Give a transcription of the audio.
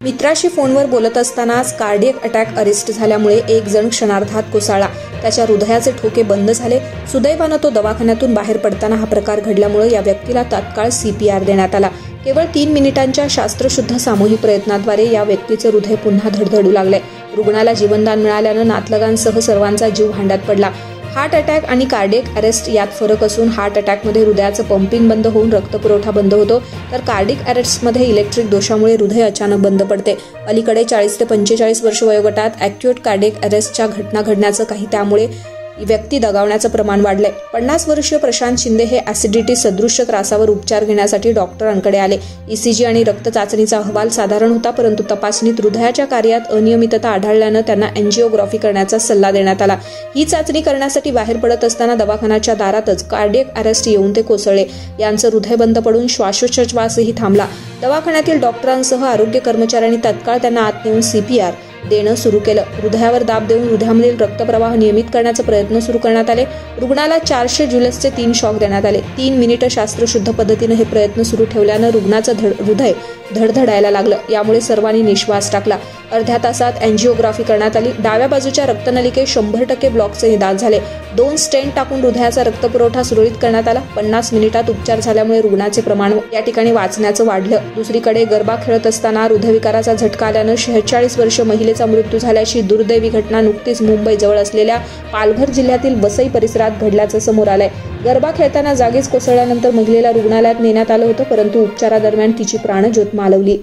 मित्राशी फोनवर बोलत असतानाच कार्डियक अटॅक अरेस्ट झाल्यामुळे एक जण क्षणार्धात कोसळला. त्याच्या हृदयाचे ठोके बंद झाले. सुदैवानं तो दवाखान्यातून बाहेर पडताना हा प्रकार घडल्यामुळे या व्यक्तीला तात्काळ CPR देण्यात आला. केवळ 3 मिनिटांच्या शास्त्रशुद्ध सामूहिक प्रयत्नाद्वारे या व्यक्तीचे हृदय पुन्हा धडधडू लागले. रुग्णाला जीवनदान मिळाल्यानं नातलगांसह सर्वांचा जीव भांड्यात पडला. हार्ट अटॅक आणि कार्डियक अरेस्ट यात फरक असून हार्ट अटॅकमध्ये हृदयाचं पंपिंग बंद होऊन रक्तपुरवठा बंद होतो, तर कार्डियक अरेस्टमध्ये इलेक्ट्रिक दोषामुळे हृदय अचानक बंद पडते. अलीकडे 40 ते 45 वर्ष वयोगटात ॲक्यूट कार्डियक अरेस्टच्या घटना घडण्याचं काही त्यामुळे व्यक्ती दगावण्याचं प्रमाण वाढलंय. 50 वर्षीय प्रशांत शिंदे हे ॲसिडिटी सदृश्य त्रासावर उपचार घेण्यासाठी डॉक्टरांकडे आले. ECG आणि रक्त चाचणीचा अहवाल साधारण होता, परंतु तपासणीत हृदयाच्या कार्यात अनियमितता आढळल्यानं त्यांना एन्जिओग्राफी करण्याचा सल्ला देण्यात आला. ही चाचणी करण्यासाठी बाहेर पडत असताना दवाखान्याच्या दारातच कार्डियक अरेस्ट येऊन ते कोसळले. यांचं हृदय बंद पडून श्वासोच्छवासही थांबला. दवाखान्यातील डॉक्टरांसह आरोग्य कर्मचाऱ्यांनी तत्काळ त्यांना आत नेऊन CPR देणं सुरू केलं. हृदयावर दाब देऊन हृदयामधील रक्तप्रवाह नियमित करण्याचा प्रयत्न सुरू करण्यात आले. रुग्णाला 400 ज्युल्सचे 3 शॉक देण्यात आले. 3 मिनिटं शास्त्रशुद्ध पद्धतीनं हे प्रयत्न सुरू ठेवल्यानं रुग्णाचं हृदय धडधडायला लागलं. यामुळे सर्वांनी निश्वास टाकला. अर्ध्या तासात एन्जिओग्राफी करण्यात आली. डाव्या बाजूच्या रक्तनलिकेत 100% ब्लॉकचे निदान झाले. 2 स्टेंट टाकून हृदयाचा रक्तपुरवठा सुरळीत करण्यात आला. 50 मिनिटात उपचार झाल्यामुळे रुग्णाचे प्रमाण या ठिकाणी वाचण्याचं वाढलं. दुसरीकडे गरबा खेळत असताना हृदयविकाराचा झटका आल्यानं 46 वर्ष महिलेचा मृत्यू झाल्याची दुर्दैवी घटना नुकतीच मुंबईजवळ असलेल्या पालघर जिल्ह्यातील वसई परिसरात घडल्याचं समोर आलंय. गरबा खेळताना जागीच कोसळल्यानंतर महिलेला रुग्णालयात नेण्यात आलं होतं, परंतु उपचारादरम्यान तिची प्राणज्योत मालवली.